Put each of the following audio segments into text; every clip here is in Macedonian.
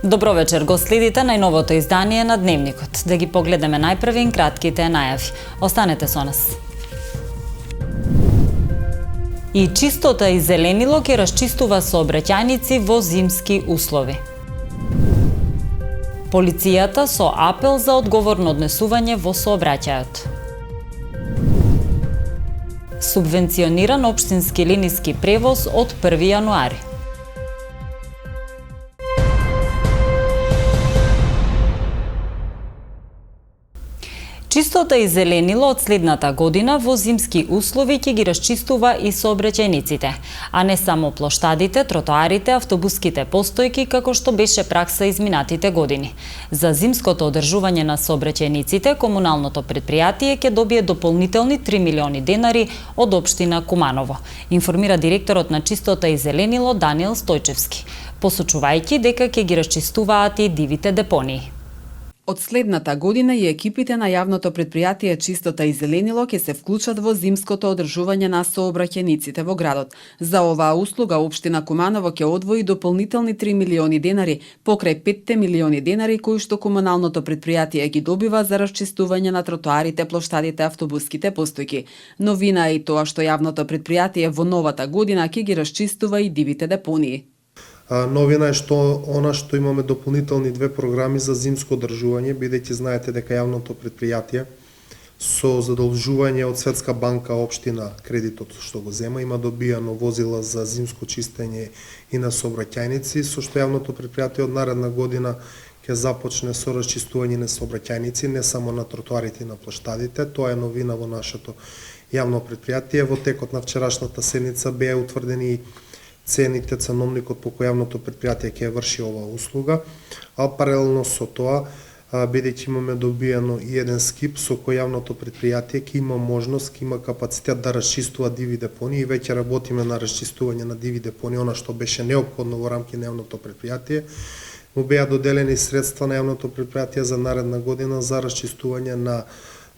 Добро вечер, го следите најновото издание на Дневникот. Да ги погледаме најпрви кратките најави. Останете со нас. И чистота и зеленило ќе расчистува сообраќајници во зимски услови. Полицијата со апел за одговорно однесување во сообраќајот. Субвенциониран општински линиски превоз од 1 јануари. Чистота и зеленило од следната година во зимски услови ќе ги расчистува и сообраќајниците, а не само плоштадите, тротоарите, автобуските постојки, како што беше пракса изминатите години. За зимското одржување на сообраќајниците, комуналното претпријатие ќе добие дополнителни 3 милиони денари од општина Куманово, информира директорот на Чистота и зеленило Даниел Стојчевски, посочувајќи дека ќе ги расчистуваат и дивите депонии. Од следната година и екипите на јавното претпријатие Чистота и зеленило ќе се вклучат во зимското одржување на сообраќајниците во градот. За оваа услуга општина Куманово ќе одвои дополнителни 3 милиони денари покрај 5 милиони денари кои што комуналното претпријатие ги добива за расчистување на тротоарите, плоштадите, автобуските постојки. Новина е и тоа што јавното претпријатие во новата година ќе ги расчистува и дивите депонии. Новина е што имаме дополнителни 2 програми за зимско одржување, бидејќи знаете дека јавното претпријатие со задолжување од Светска банка општина кредитот што го зема има добијано возила за зимско чистење и на сообраќајници, со што јавното претпријатие од наредна година ќе започне со расчистување на сообраќајници, не само на тротоарите и на плоштадите. Тоа е новина во нашето јавно претпријатие. Во текот на вчерашната седница беа утврдени цените, ценовникот по кој јавното претпријатие ќе врши оваа услуга, а паралелно со тоа, бидејќи имаме добиено и еден скип со кој јавното претпријатие ќе има можност, ќе има капацитет да расчистува диви депонии и веќе работиме на расчистување на диви депонии, она што беше неопходно во рамки на јавното претпријатие. Му беа доделени средства на јавното претпријатие за наредна година за расчистување на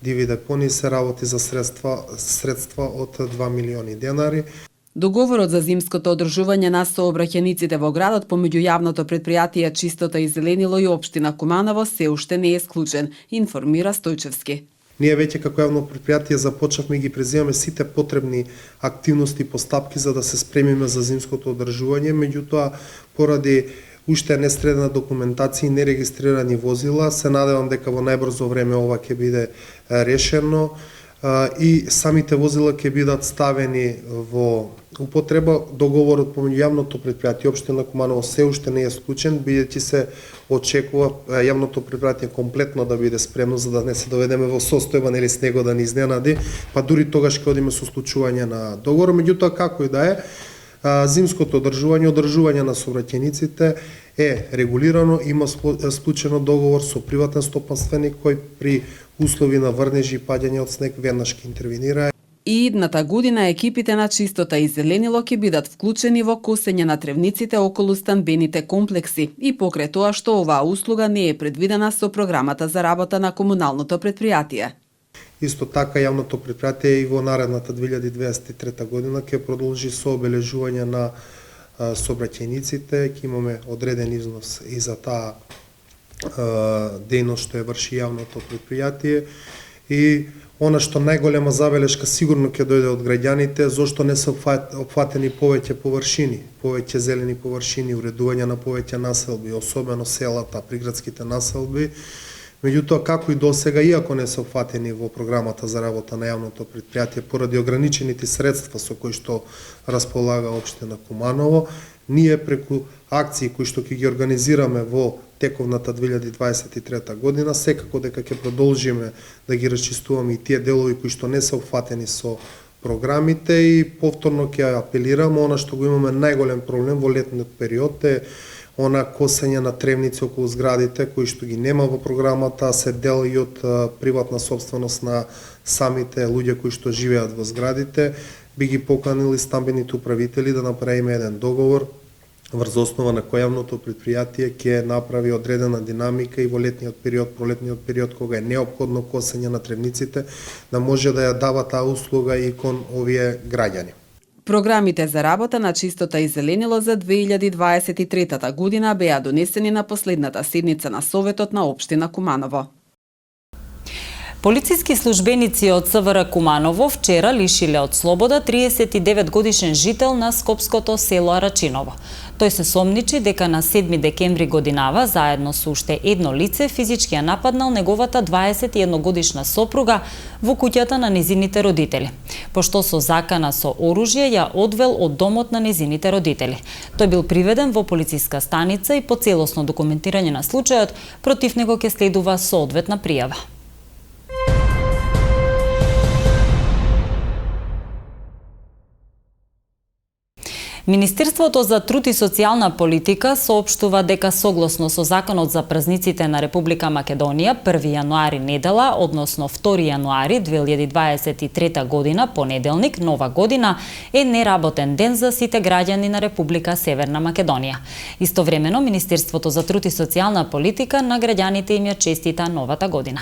диви депонии, се работи за средства од 2 милиони денари. Договорот за зимското одржување на сообраќајниците во градот помеѓу јавното претпријатие Чистота и зеленило и општина Куманово се уште не е склучен, информира Стојчевски. Ние веќе како јавно претпријатие започнавме и ги преземаме сите потребни активности и постапки за да се спремиме за зимското одржување, меѓутоа поради уште несредна документација и нерегистрирани возила, се надевам дека во најбрзо време ова ќе биде решено и самите возила ќе бидат ставени во употреба. Договорот помеѓу јавното претпријатие општина Куманово се уште не е склучен, бидејќи се очекува јавното претпријатие комплетно да биде спремно за да не се доведеме во состојба или с него да ни изненади, па дури тогаш ќе одиме со склучување на договор. Меѓутоа како и да е, зимското одржување на сообраќајниците е регулирано, има склучено договор со приватен стопанственик кој при услови на врнежи и паѓање од снег веднаш ќе интервенира. И идната година екипите на Чистота и зеленило ќе бидат вклучени во косење на тревниците околу станбените комплекси и покрај тоа што оваа услуга не е предвидена со програмата за работа на комуналното претпријатие. Исто така јавното претпријатие и во наредната 2023 година ќе продолжи со обележување на сообраќајниците, ќе имаме одреден износ и за таа дејност што ја врши јавното претпријатие и она што најголема забелешка сигурно ќе дојде од граѓаните, зошто не се опфатени повеќе површини, повеќе зелени површини, уредување на повеќе населби, особено селата, приградските населби. Меѓутоа, како и досега, иако не се опфатени во програмата за работа на јавното претпријатие поради ограничените средства со кои што располага општина Куманово, ние преку акции кои што ќе ги организираме во тековната 2023 година, секако дека ќе продолжиме да ги расчистуваме и тие делови кои што не се опфатени со програмите и повторно ќе апелираме, она што го имаме најголем проблем во летниот период е она косење на тревници околу зградите кои што ги нема во програмата, се дел и од приватна собственост на самите луѓе кои што живеат во зградите. Би ги поканили стамбените управители да направиме еден договор врз основа на кој јавното претпријатие ќе направи одредена динамика и во летниот период, пролетниот период кога е неопходно косење на тревниците, да може да ја дава таа услуга и кон овие граѓани. Програмите за работа на чистота и зеленило за 2023 година беа донесени на последната седница на Советот на општина Куманово. Полициски службеници од СВР Куманово вчера лишиле од слобода 39 годишен жител на скопското село Арачиново. Тој се сомничи дека на 7 декември годинава, заедно со уште едно лице, физички ја нападнал неговата 21 годишна сопруга во куќата на незините родители, пошто со закана со оружје ја одвел од домот на незините родители. Тој бил приведен во полициска станица и по целосно документирање на случајот, против него ќе следува соодветна пријава. Министерството за труд и социјална политика соопштува дека согласно со Законот за празниците на Република Македонија 1 јануари недела, односно 2 јануари 2023 година, понеделник, нова година, е неработен ден за сите граѓани на Република Северна Македонија. Истовремено, Министерството за труд и социјална политика на граѓаните им ја честита новата година.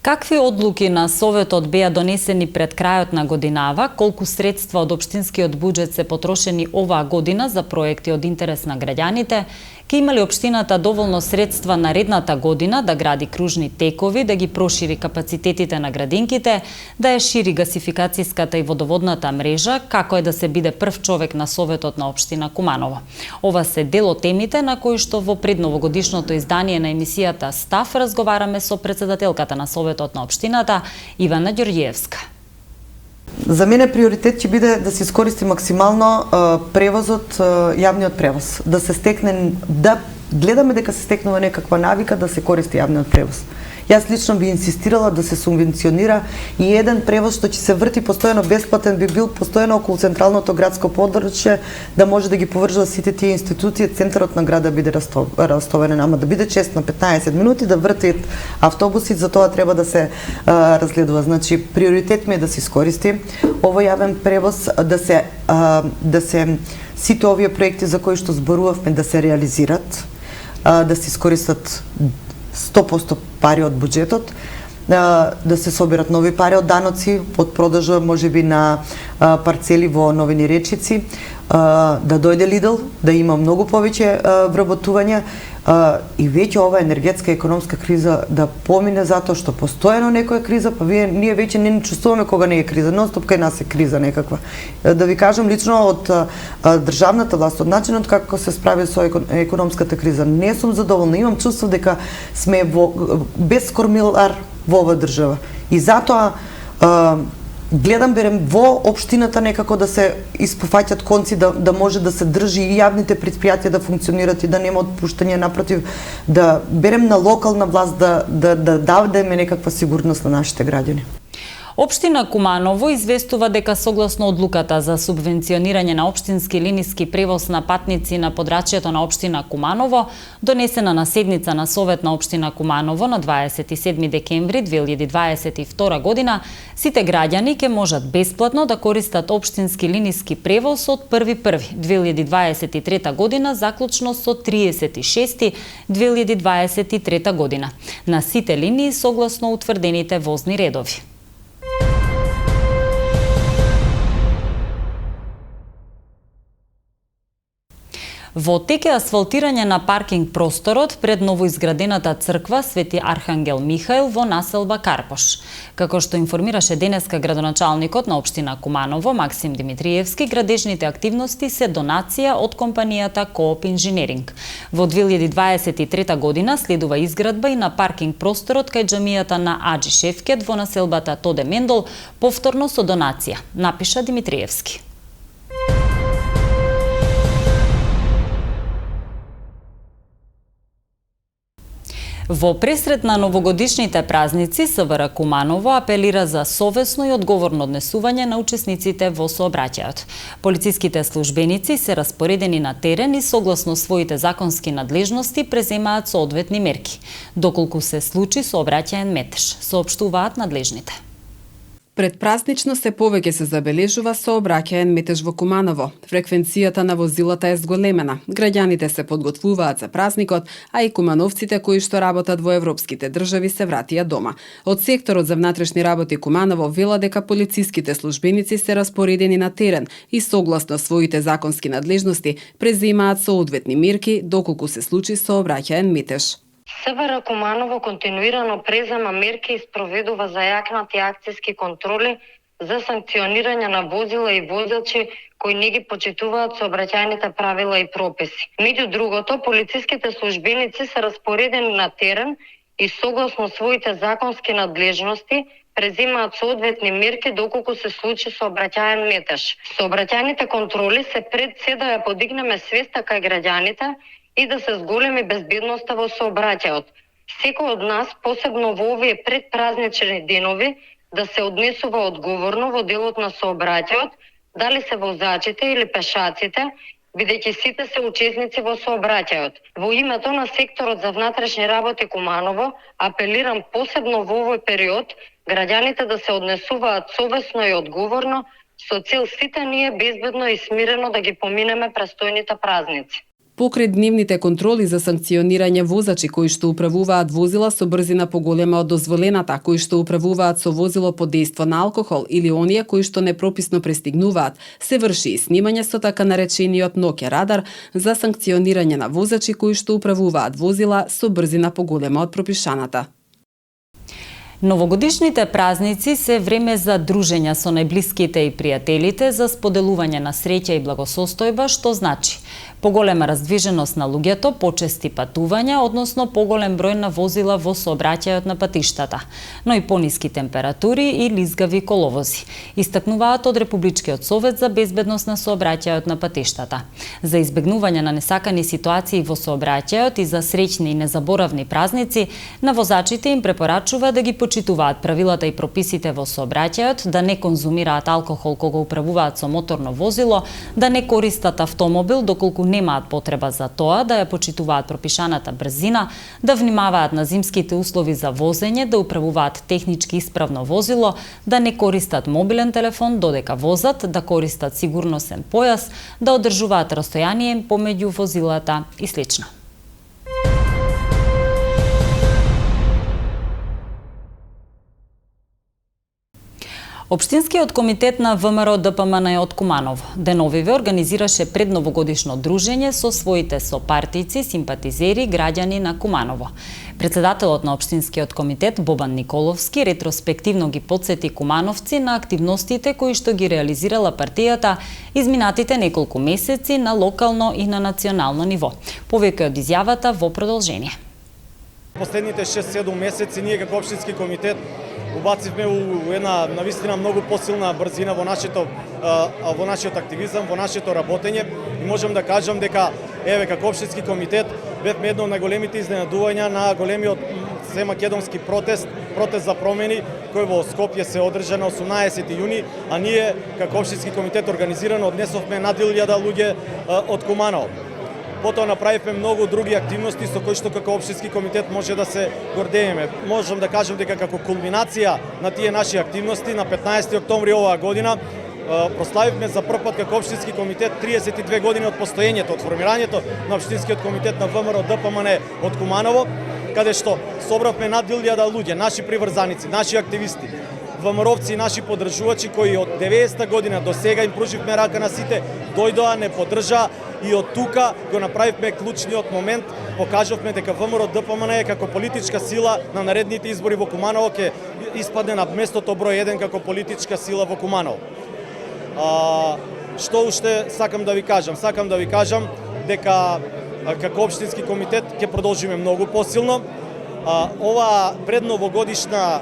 Какви одлуки на Советот беа донесени пред крајот на годинава, колку средства од општинскиот буџет се потрошени оваа година за проекти од интерес на граѓаните, ке имали општината доволно средства наредната година да гради кружни текови, да ги прошири капацитетите на градинките, да ја шири гасификацијската и водоводната мрежа, како е да се биде прв човек на Советот на општина Куманово. Ова се дел од темите на кои што во предновогодишното издание на емисијата Став разговараме со председателката на Советот на општината Ивана Ѓорѓиевска. За мене приоритет ќе биде да се искористи максимално превозот, јавниот превоз, да се стекне, да гледаме дека се стекнува некаква навика да се користи јавниот превоз. Јас лично би инсистирала да се субвенционира и еден превоз што ќе се врти постојано бесплатен, би бил постојано околу централното градско подручје, да може да ги поврзува сите тие институции, центарот на града биде растоварен, ама да биде чест на 15 минути, да вртат автобуси, за тоа треба да се разгледува. Значи, приоритет ми е да се искористи овој јавен превоз, да се сите овие проекти за кои што зборувавме да се реализират, да се искористат 100% пари од буџетот, да се соберат нови пари од даноци, од продажа можеби на парцели во Новини Речици, да дојде Лидл, да има многу повеќе вработување и веќе ова енергетска и економска криза да помине, затоа што постојано некоја криза, па ние веќе не чувствуваме кога не е криза, нон-стоп кај нас е криза некаква. Да ви кажам лично од државната власт, од начинот како се справи со економската криза, не сум задоволна, имам чувство дека сме без кормилар во оваа држава. И затоа гледам берем во општината некако да се испофаќат конци, да може да се држи и јавните претпријатија да функционират и да нема отпуштање, напротив, да берем на локална власт да дадеме некаква сигурност на нашите граѓани. Општина Куманово известува дека согласно одлуката за субвенционирање на општински линиски превоз на патници на подрачјето на општина Куманово, донесена на седница на Совет на општина Куманово на 27 декември 2022 година, сите граѓани ќе можат бесплатно да користат општински линиски превоз од 1.1.2023 година заклучно со 30.6.2023 година на сите линии согласно утврдените возни редови. Во тек е асфалтирање на паркинг просторот пред новоизградената црква Свети Архангел Михаил во населба Карпош. Како што информираше денеска градоначалникот на општина Куманово Максим Димитриевски, градежните активности се донација од компанијата Кооп Инженеринг. Во 2023 година следува изградба и на паркинг просторот кај џамијата на Аџи Шефкет во населбата Тоде Мендол, повторно со донација, напиша Димитриевски. Во пресрет на новогодишните празници, СВР Куманово апелира за совесно и одговорно однесување на учесниците во сообраќајот. Полициските службеници се распоредени на терен и согласно своите законски надлежности преземаат соодветни мерки, доколку се случи сообраќаен метеж, соопштуваат надлежните. Предпразнично се повеќе се забележува сообраќаен метеж во Куманово. Фреквенцијата на возилата е зголемена. Граѓаните се подготвуваат за празникот, а и кумановците кои што работат во европските држави се вратија дома. Од секторот за внатрешни работи Куманово вела дека полициските службеници се распоредени на терен и согласно своите законски надлежности преземаат соодветни мерки доколку се случи сообраќаен метеж. СВР Куманово континуирано презема мерки и спроведува зајакнати акцијски контроли за санкционирање на возила и возачи кои не ги почитуваат сообраќајните правила и прописи. Меѓу другото, полициските службеници се распоредени на терен и согласно своите законски надлежности преземаат соодветни мерки доколку се случи сообраќаен метеж. Сообраќајните контроли се пред се да ја подигнеме свеста кај граѓаните и да се зголеми безбедноста во сообраќајот. Секој од нас, посебно во овие предпразнични денови, да се однесува одговорно во делот на сообраќајот, дали се возачите или пешаците, бидејќи сите се учесници во сообраќајот. Во името на секторот за внатрешни работи Куманово, апелирам посебно во овој период граѓаните да се однесуваат совесно и одговорно, со цел сите ние безбедно и смирено да ги поминеме престојните празници. Покрај дневните контроли за санкционирање возачи кои што управуваат возила со брзина поголема од дозволената, кои што управуваат со возило под дејство на алкохол или оние кои што непрописно пристигнуваат, се врши и снимање со така наречениот Nokia радар за санкционирање на возачи кои што управуваат возила со брзина поголема од пропишаната. Новогодишните празници се време за дружење со најблиските и пријателите, за споделување на среќа и благосостојба, што значи поголема раздвиженост на луѓето, почести патувања, односно поголем број на возила во сообраќајот на патиштата, но и пониски температури и лизгави коловози, истакнуваат од Републичкиот совет за безбедност на сообраќајот на патиштата. За избегнување на несакани ситуации во сообраќајот и за среќни и незаборавни празници, на возачите им препорачува да ги почитуваат правилата и прописите во сообраќајот, да не конзумираат алкохол кога управуваат со моторно возило, да не користат автомобил доколку немаат потреба за тоа, да ја почитуваат пропишаната брзина, да внимаваат на зимските услови за возење, да управуваат технички исправно возило, да не користат мобилен телефон додека возат, да користат сигурносен појас, да одржуваат растојание помеѓу возилата и слично. Општинскиот комитет на ВМРО ДПМН од Куманово деновиве организираше предновогодишно дружење со своите сопартици, симпатизери, граѓани на Куманово. Председателот на Општинскиот комитет Бобан Николовски ретроспективно ги потсети кумановци на активностите кои што ги реализирала партијата изминатите неколку месеци на локално и на национално ниво. Повеќе од изјавата во продолжение. Последните 6-7 месеци ние како Општински комитет убацивме у една навистина многу посилна брзина во нашиот активизам, во нашето работење и можам да кажам дека како Општински комитет бевме едно од најголемите изненадувања на големиот семакедонски протест за промени кој во Скопје се одржа на 18 јуни, а ние како Општински комитет организирано однесовме над 1000 луѓе од Куманово. Потоа направивме многу други активности со кои што како Општински комитет може да се гордееме. Можам да кажам дека како кулминација на тие наши активности на 15 октомври оваа година прославивме за прв пат како Општински комитет 32 години од постоењето, од формирањето на Општинскиот комитет на ВМРО ДПМН од Куманово, каде што собравме над 1000 луѓе, наши приврзаници, наши активисти, ВМРО-вци и наши поддржувачи кои од 90-та година до сега им пруживме рака на сите, дојдоа, не поддржаа и од тука го направивме клучниот момент, покажавме дека ВМРО ДПМН како политичка сила на наредните избори во Куманово ќе испадне на местото број 1 како политичка сила во Куманово. Што уште сакам да ви кажам? Сакам да ви кажам дека како Општински комитет ќе продолжиме многу посилно. Ова предновогодишно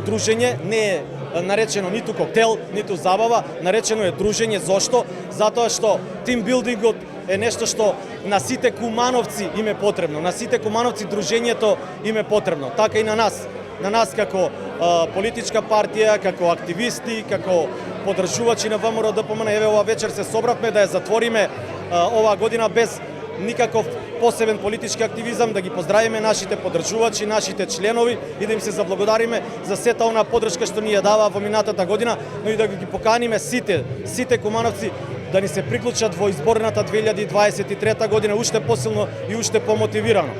дружење не е наречено ниту коктел, ниту забава, наречено е дружење. Зошто? Затоа што тимбилдингот е нешто што на сите кумановци им е потребно. На сите кумановци дружењето им е потребно. Така и на нас. На нас како политичка партија, како активисти, како поддржувачи на ВМРО ДПМН, еве ова вечер се собравме да ја затвориме оваа година без никаков посебен политички активизам, да ги поздравиме нашите поддржувачи, нашите членови и да им се заблагодариме за сета она поддршка што ни ја дава во минатата година, но и да ги поканиме сите кумановци да ни се приклучат во изборната 2023 година уште посилно и уште помотивирано.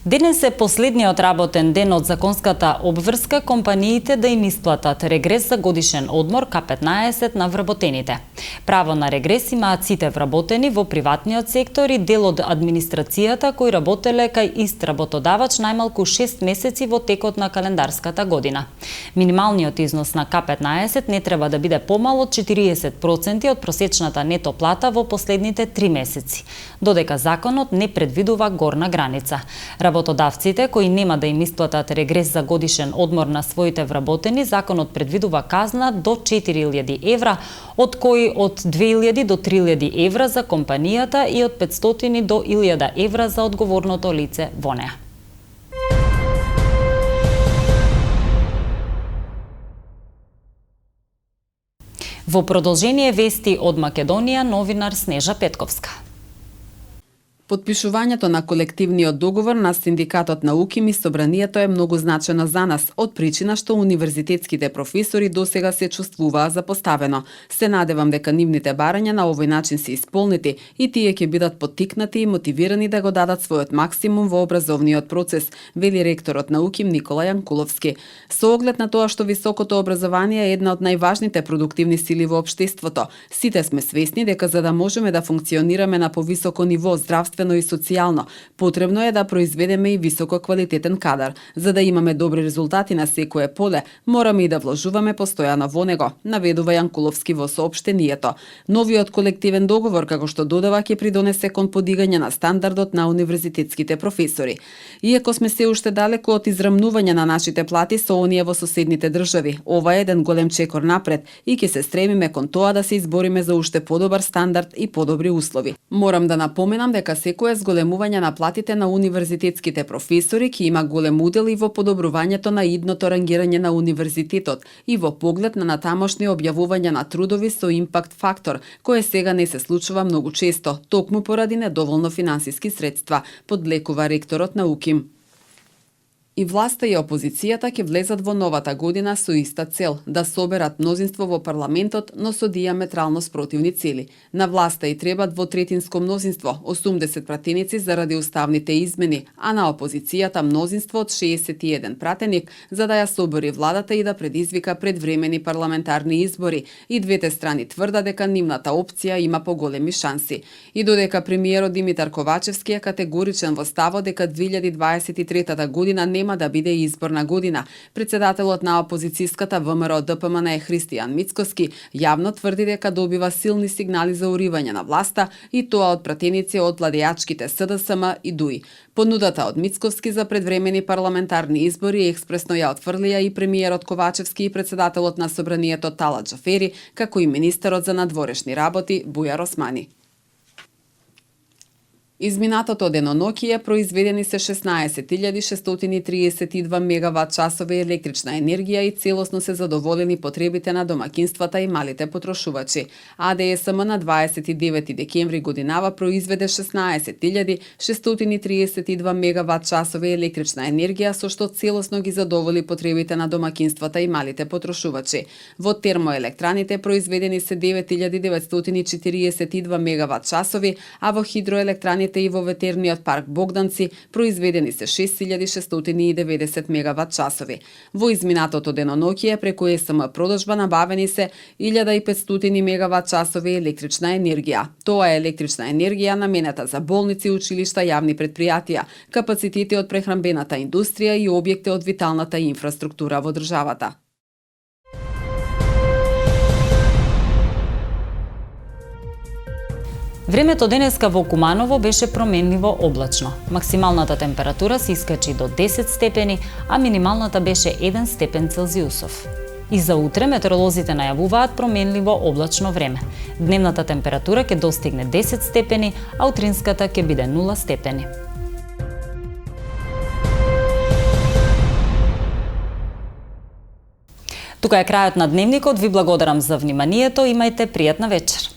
Денес е последниот работен ден од законската обврска компаниите да им исплатат регрес за годишен одмор К15 на вработените. Право на регрес имаат сите вработени во приватниот сектор и дел од администрацијата кои работеле кај ист работодавач најмалку 6 месеци во текот на календарската година. Минималниот износ на К15 не треба да биде помал од 40% од просечната нето плата во последните 3 месеци, додека законот не предвидува горна граница. Работодавците кои нема да им исплатат регрес за годишен одмор на своите вработени, законот предвидува казна до 4.000 евра, од кои од 2.000 до 3.000 евра за компанијата и од 500 до 1.000 евра за одговорното лице во неа. Во продолжение вести од Македонија, новинар Снежа Петковска. Подпишувањето на колективниот договор на Синдикатот на УКИМ и Собранието е многу значено за нас, од причина што универзитетските професори досега се чувствуваа запоставено. Се надевам дека нивните барања на овој начин се исполнети и тие ќе бидат поттикнати и мотивирани да го дадат својот максимум во образовниот процес, вели ректорот на УКИМ Никола Јанкуловски. Со оглед на тоа што високото образование е една од најважните продуктивни сили во општеството, сите сме свесни дека за да можеме да функционираме на повисоко ниво здравствено и социјално, потребно е да произведеме и високо квалитетен кадар. За да имаме добри резултати на секое поле, мораме и да вложуваме постојано во него, наведува Јанкуловски во соопштението. Новиот колективен договор, како што додава, ќе придонесе кон подигање на стандардот на универзитетските професори. Иако сме се уште далеку од израмнување на нашите плати со оние во соседните држави, ова е еден голем чекор напред и ќе се стремиме кон тоа да се избориме за уште подобар стандард и подобри услови. Морам да напоменам дека секое зголемување на платите на универзитетските професори ќе има голем удел и во подобрувањето на идното рангирање на универзитетот и во поглед на натамошни објавување на трудови со импакт фактор, кое сега не се случува многу често, токму поради недоволно финансиски средства, подлекува ректорот на УКИМ. И власта и опозицијата ќе влезат во новата година со иста цел – да соберат мнозинство во парламентот, но со диаметрално спротивни цели. На власта и треба двотретинско мнозинство, 80 пратеници заради уставните измени, а на опозицијата мнозинство од 61 пратеник за да ја собери владата и да предизвика предвремени парламентарни избори. И двете страни тврда дека нивната опција има поголеми шанси. И додека премиерот Димитар Ковачевски е категоричен во ставот дека 2023 година нема да биде изборна година, председателот на опозицијската ВМРО ДПМН Христијан Мицкоски јавно тврди дека добива силни сигнали за уривање на власта и тоа од пратеници од владеачките СДСМ и ДУИ. Понудата од Мицковски за предвремени парламентарни избори експресно ја отфрлија и премиерот Ковачевски и председателот на Собранието Талат Џафери, како и министерот за надворешни работи Бујар Османи. Изминатото денонокие произведени се 16.632 мегават часови електрична енергија и целосно се задоволени потребите на домакинствата и малите потрошувачи. АДСМ на 29 декември годинава произведе 16.632 мегават часови електрична енергија со што целосно ги задоволи потребите на домакинствата и малите потрошувачи. Во термоелектраните произведени се 9.942 мегават часови, а во хидроелектраните и во ветерниот парк Богданци произведени се 6.690 мегават часови. Во изминатото денонокие преку ЕСМ продажба набавени се 1.500 мегават часови електрична енергија. Тоа е електрична енергија наменета за болници, училишта, јавни предпријатија, капацитети од прехранбената индустрија и објекти од виталната инфраструктура во државата. Времето денеска во Куманово беше променливо облачно. Максималната температура се искачи до 10 степени, а минималната беше 1 степен Целзиусов. И за утре метеоролозите најавуваат променливо облачно време. Дневната температура ќе достигне 10 степени, а утринската ќе биде 0 степени. Тука е крајот на дневникот. Ви благодарам за вниманието. Имајте пријатна вечер.